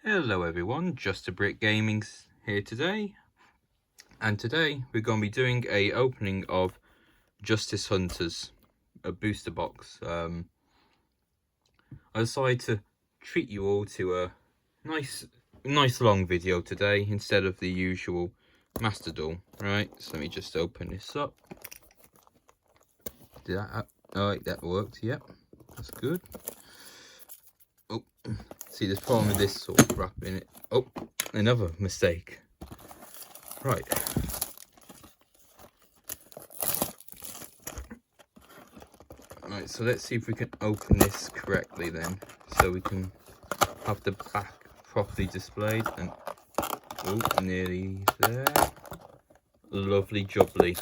Hello everyone, Just a Brick Gaming's here today, and today we're going to be doing a opening of Justice Hunters, a booster box. I decided to treat you all to a nice long video today instead of the usual Master Duel. Right, so let me just open this up. Did that? Alright, that worked. Yep, that's good. Oh, see, there's problem with this sort of wrapping it. Oh, another mistake. Right. Right, so let's see if we can open this correctly then, so we can have the back properly displayed. And oh, nearly there. Lovely jubbly.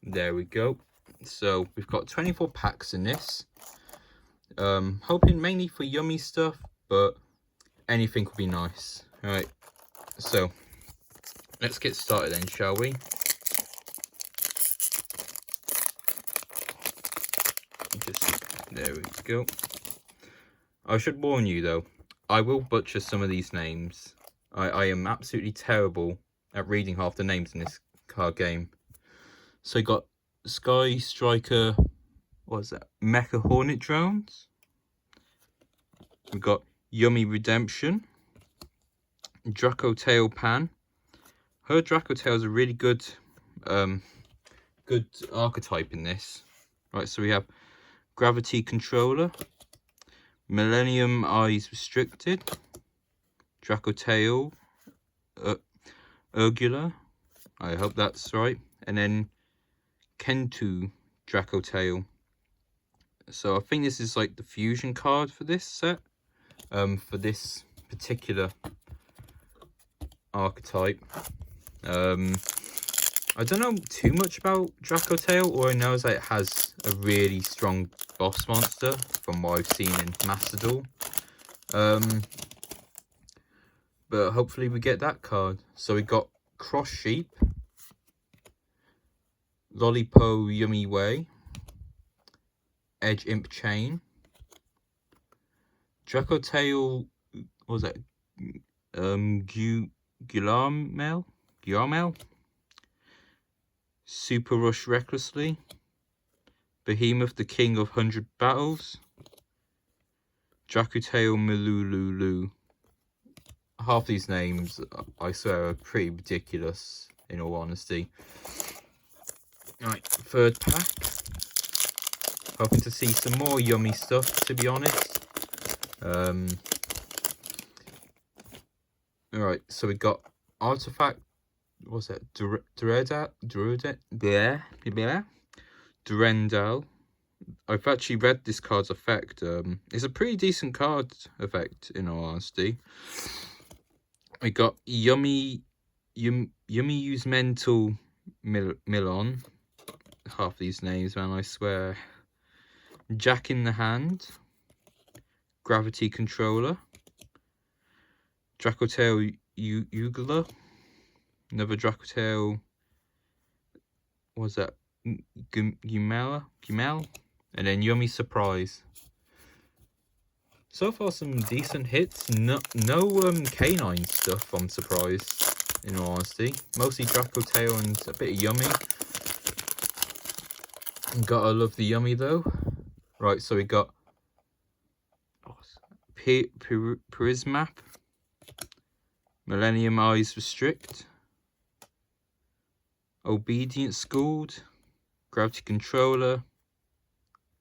There we go. So we've got 24 packs in this. Hoping mainly for yummy stuff, but anything would be nice. All right, so let's get started then, shall we? There we go. I should warn you though, I will butcher some of these names. I am absolutely terrible at reading half the names in this card game. So you got Sky Striker, what is that? Mecha Hornet Drones. We've got Yummy Redemption. Draco Tail Pan. Her Draco Tail is a really good archetype in this. Right, so we have Gravity Controller. Millennium Eyes Restricted. Draco Tail. Urgula. I hope that's right. And then Kentu Draco Tail. So I think this is like the fusion card for this set. For this particular archetype. I don't know too much about Draco Tail. All I know is that it has a really strong boss monster from what I've seen in Master Duel. But hopefully we get that card. So we got Cross Sheep, Lollipo Yummy Way, Edge Imp Chain, Draco Tail, what was that? Guillermel, Super Rush Recklessly, Behemoth the King of 100 Battles, Draco Tail Milululu. Half these names, I swear, are pretty ridiculous, in all honesty. Right, third pack. Hoping to see some more yummy stuff, to be honest. Alright, so we got Artifact, what's that? Durendal. I've actually read this card's effect. It's a pretty decent card effect, in all honesty. We got Yummy Use Mental Milon. Half these names, man, I swear. Jack in the Hand. Gravity Controller. Draco Tail Ugula. Another Draco Tail. What was that? Gimel. And then Yummy Surprise. So far, some decent hits. No canine stuff, I'm surprised, in all honesty. Mostly Draco Tail and a bit of Yummy. Gotta love the Yummy, though. Right, so we got Prismap, Millennium Eyes Restrict, Obedient Schooled, Gravity Controller,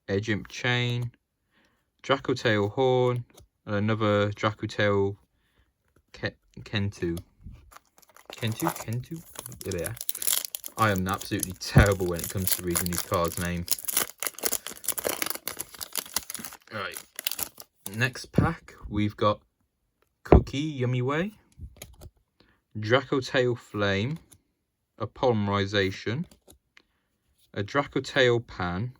Edge Imp Chain, Draco Tail Horn, and another Draco Tail Kentu. Yeah. I am absolutely terrible when it comes to reading these cards' names. Right. Next pack, we've got Cookie Yummy Way, Draco Tail Flame, a Polymerization, a Draco Tail Pan,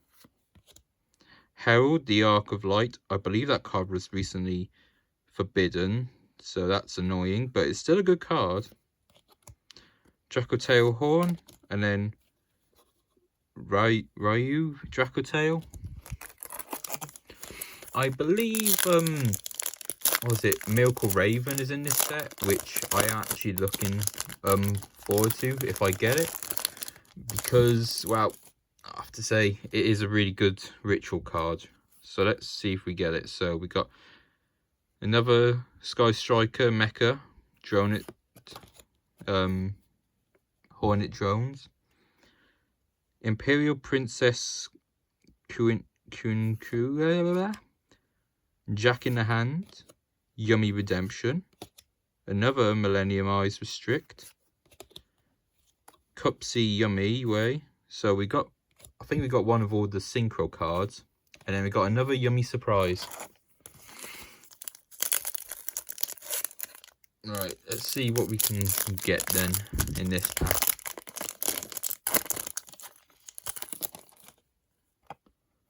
Herald, the Arc of Light. I believe that card was recently forbidden, so that's annoying, but it's still a good card. Draco Tail Horn, and then Ryu Draco Tail. I believe what was it? Miracle Raven is in this set, which I am actually looking forward to if I get it, because, well, I have to say it is a really good ritual card. So let's see if we get it. So we got another Sky Striker Mecha drone, Hornet drones, Imperial Princess Jack in the Hand, Yummy Redemption, another Millennium Eyes Restrict, Cupsy Yummy Way. So we got, I think we got one of all the Synchro cards, and then we got another Yummy Surprise. Right, let's see what we can get then in this pack.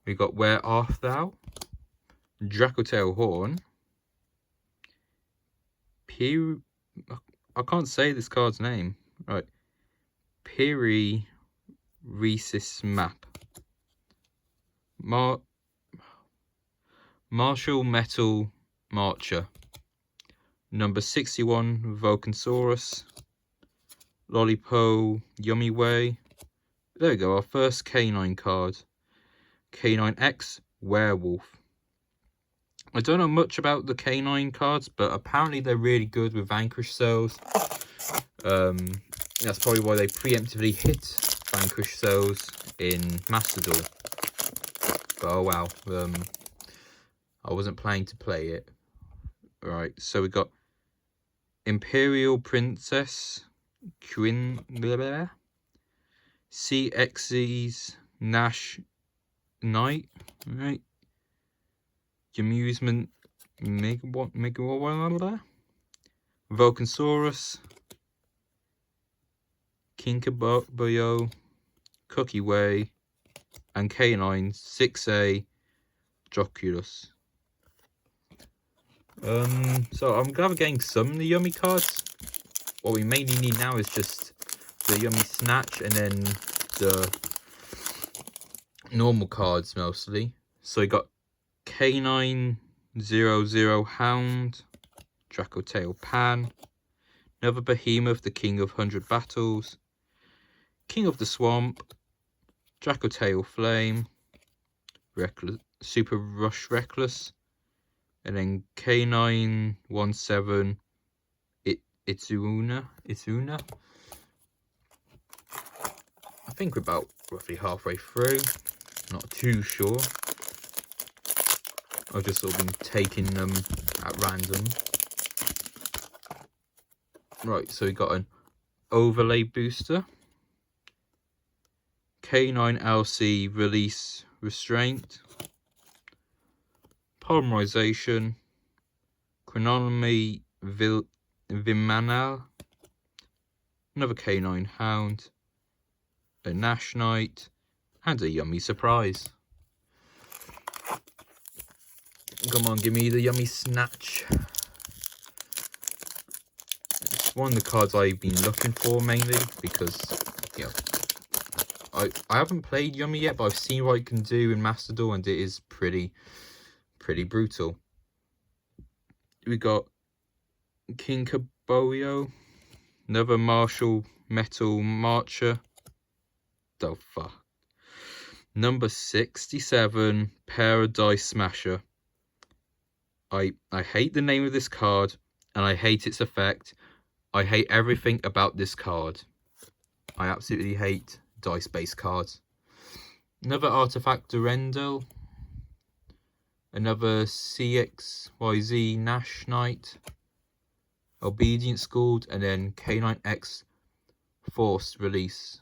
We got Where Art Thou, Dracotail Horn, I can't say this card's name. Right, Piri Rhesus Map, Martial Metal Marcher, number 61 Volcansaurus, Lollipo Yummy Way. There we go, our first Canine card. Canine X Werewolf. I don't know much about the Canine cards, but apparently they're really good with Vanquish cells. That's probably why they preemptively hit Vanquish cells in Master Duel. But oh wow, I wasn't planning to play it. Right, so we got Imperial Princess Queen, CXE's Nash Knight, right? Amusement Volcansaurus, Kinkaboyo, Cookie Way, and Canine 6A Joculus. So I'm glad we're getting some of the Yummy cards. What we mainly need now is just the Yummy Snatch and then the normal cards mostly. So we got Canine 00 Hound, Dracotail Pan, another Behemoth, the King of 100 Battles, King of the Swamp, Dracotail Flame, Reckless, Super Rush Reckless, and then Canine 17 Itsuna. I think we're about roughly halfway through, not too sure. I've just sort of been taking them at random. Right, so we got an overlay booster, Canine LC Release Restraint, Polymerization, Chronomy Vimanal, another Canine Hound, a Nash Knight, and a Yummy Surprise. Come on, give me the Yummy Snatch. It's one of the cards I've been looking for mainly because, you know, I haven't played Yummy yet, but I've seen what it can do in Master Duel, and it is pretty brutal. We got Kinkaboyo, another Martial Metal Marcher. The fuck. Number 67 Paradise Smasher. I hate the name of this card, and I hate its effect. I hate everything about this card. I absolutely hate dice-based cards. Another Artifact Durendal. Another CXYZ Nash Knight. Obedient Schooled, and then Canine X Forced Release.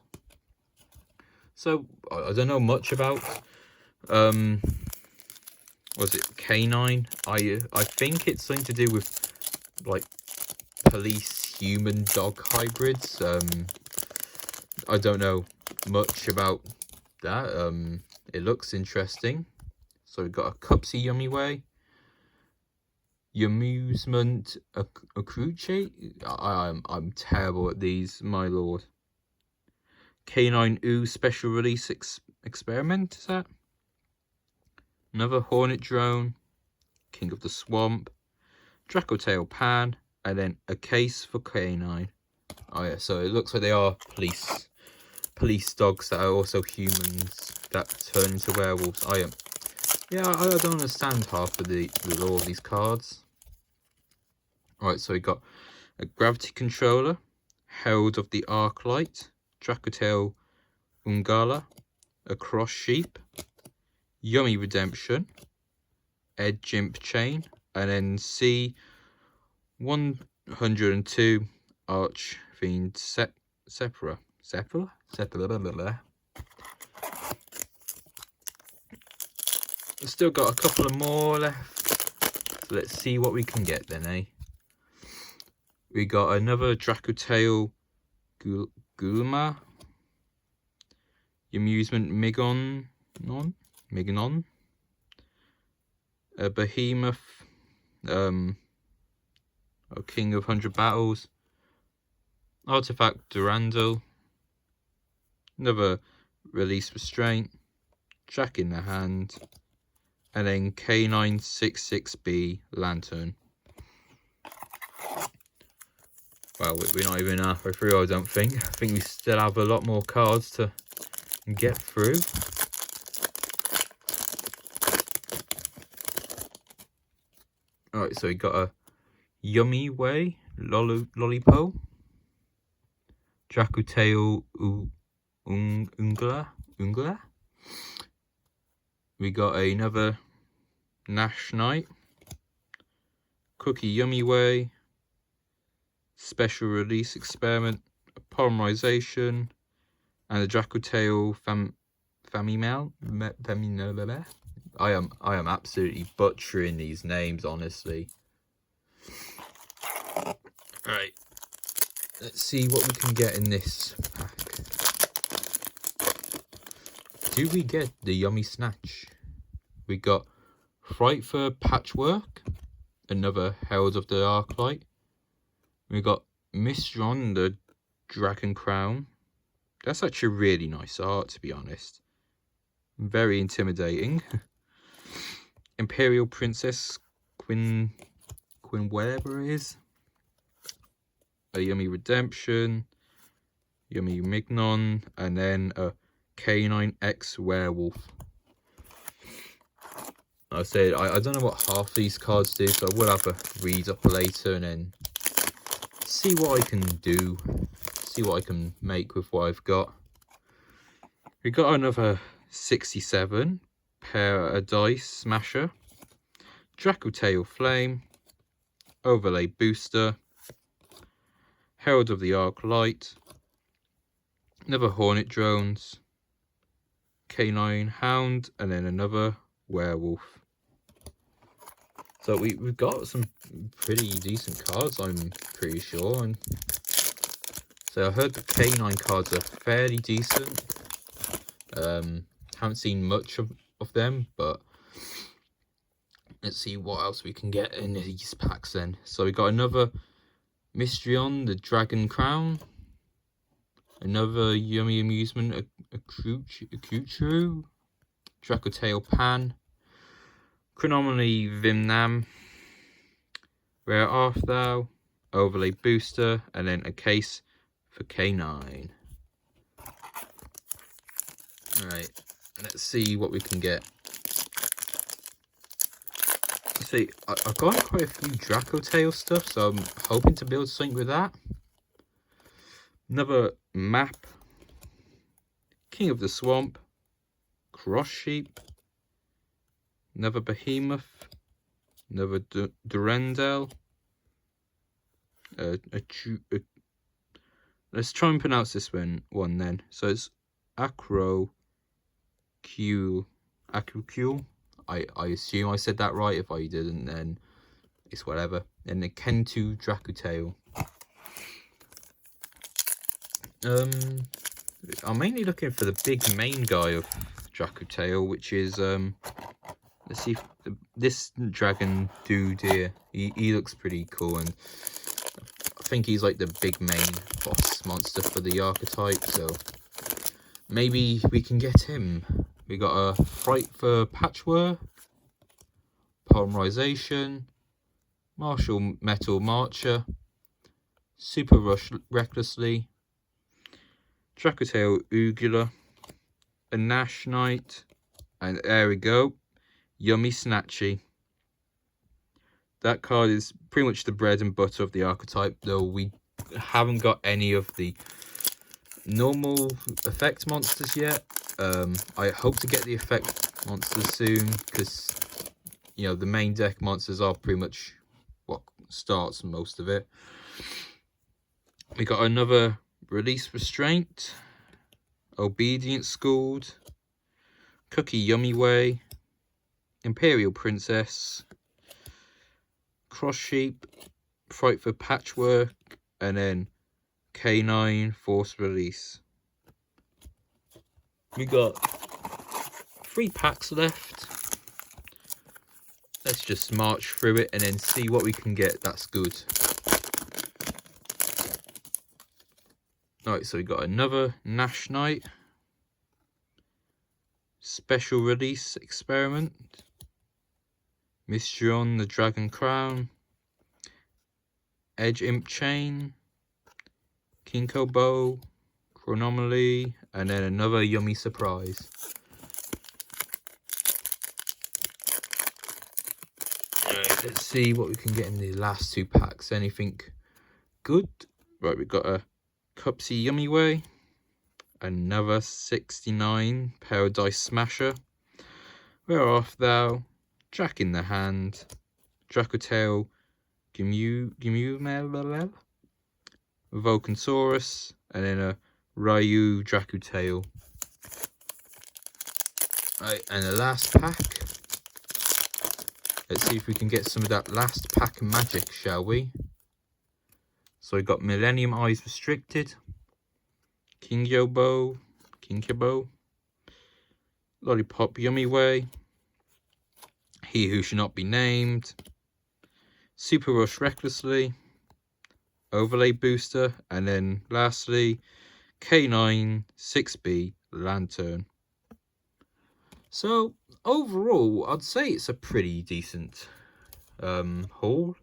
So, I don't know much about was it Canine? I think it's something to do with like police human dog hybrids. I don't know much about that. It looks interesting. So we've got a Cupsy Yummy Way, Amusement Accruce. I'm terrible at these, my lord. Canine Ooh Special Release Experiment, is that? Another Hornet Drone, King of the Swamp, Dracotail Pan, and then a case for K9. Oh yeah, so it looks like they are police dogs that are also humans that turn into werewolves. Yeah, I don't understand half of the lore of these cards. Right, so we got a Gravity Controller, Herald of the Arclight, Dracotail Ungala, a Cross Sheep, Yummy Redemption, Edge Imp Chain, and then C102 Arch Fiend Sepra. Still got a couple of more left. So let's see what we can get then, eh? We got another Dracotail Gulma, Amusement Mignon, a Behemoth, a King of 100 Battles, Artifact Durandal, another Release Restraint, Jack in the Hand, and then K966B Lantern. Well, we're not even halfway through, I don't think. I think we still have a lot more cards to get through. Alright, so we got a Yummy Way Lollipo, Dracotail Ungla. We got another Nash Knight, Cookie Yummy Way, Special Release Experiment, Polymerization, and the Dracotail Famimel. I am absolutely butchering these names, honestly. Alright, let's see what we can get in this pack. Do we get the Yummy Snatch? We got Frightfur Patchwork, another Herald of the Arclight. We got Mistron, the Dragon Crown. That's actually really nice art, to be honest. Very intimidating. Imperial Princess Quinn, whatever it is. A Yummy Redemption, Yummy Mignon, and then a K9X Werewolf. I said I don't know what half these cards do, so I will have a read up later and then see what I can do, see what I can make with what I've got. We got another 67 pair of dice smasher, Dracotail Flame, Overlay Booster, Herald of the Arclight, another Hornet Drones, K9 Hound, and then another Werewolf. So we've got some pretty decent cards, I'm pretty sure. And so I heard the K9 cards are fairly decent. Haven't seen much of them, but let's see what else we can get in these packs then. So we got another Mistron, the Dragon Crown, another Yummy Amusement, a Kuchuru, Dracotail Pan, Chronomaly Vimnam, Rare Art Thou, Overlay Booster, and then a case for K9. Alright, let's see what we can get. See, I've got quite a few Dracotail stuff, so I'm hoping to build something with that. Another map, King of the Swamp, Cross Sheep, another Behemoth, another Durandal, let's try and pronounce this one then. So it's Acrocule. I assume I said that right. If I didn't, then it's whatever. And the Kentu Dracotail. I'm mainly looking for the big main guy of Dracotail, which is let's see if this dragon dude here. He looks pretty cool, and I think he's like the big main boss monster for the archetype. So maybe we can get him. We got a Frightfur Patchwork, Polymerization, Martial Metal Marcher, Super Rush Recklessly, Dracutail Ugula, a Nash Knight, and there we go, Yummy Snatchy. That card is pretty much the bread and butter of the archetype, though we haven't got any of the normal effect monsters yet. I hope to get the effect monsters soon, because you know the main deck monsters are pretty much what starts most of it. We got another Release Restraint, Obedient Schooled, Cookie Yummy Way, Imperial Princess, Cross Sheep, Frightful Patchwork, and then K9 Force Release. We got 3 packs left. Let's just march through it and then see what we can get that's good. Alright, so we got another Nash Knight, Special Release Experiment, Mistron the Dragon Crown, Edge Imp Chain, Kinko Bow, Chronomaly, and then another Yummy Surprise. Alright, let's see what we can get in the last 2 packs. Anything good? Right, we got a Cupsy Yummy Way, another 69 Paradise Smasher, Where Art Thou, Jack in the Hand, Dracutail Gimumel, Volcansaurus, and then a Ryu Dracutail. Right, and the last pack. Let's see if we can get some of that last pack magic, shall we? So we got Millennium Eyes Restricted, Kinkobo, Lollipop Yummy Way, He Who Should Not Be Named, Super Rush Recklessly, Overlay Booster, and then lastly K9 6B Lantern. So overall, I'd say it's a pretty decent haul.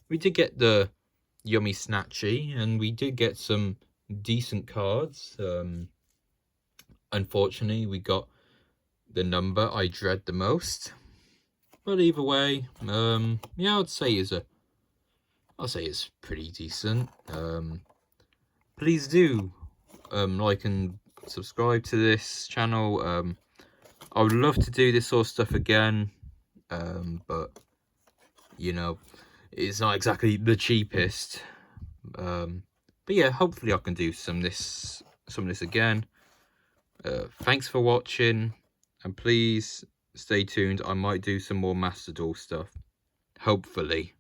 We did get the Yummy Snatchy, and we did get some decent cards. Unfortunately, we got the number I dread the most. But either way, yeah, I'd say it's pretty decent. Please do like and subscribe to this channel. I would love to do this sort of stuff again, but you know, it's not exactly the cheapest. But yeah, hopefully I can do some of this again. Thanks for watching, and please stay tuned. I might do some more Master Duel stuff, hopefully.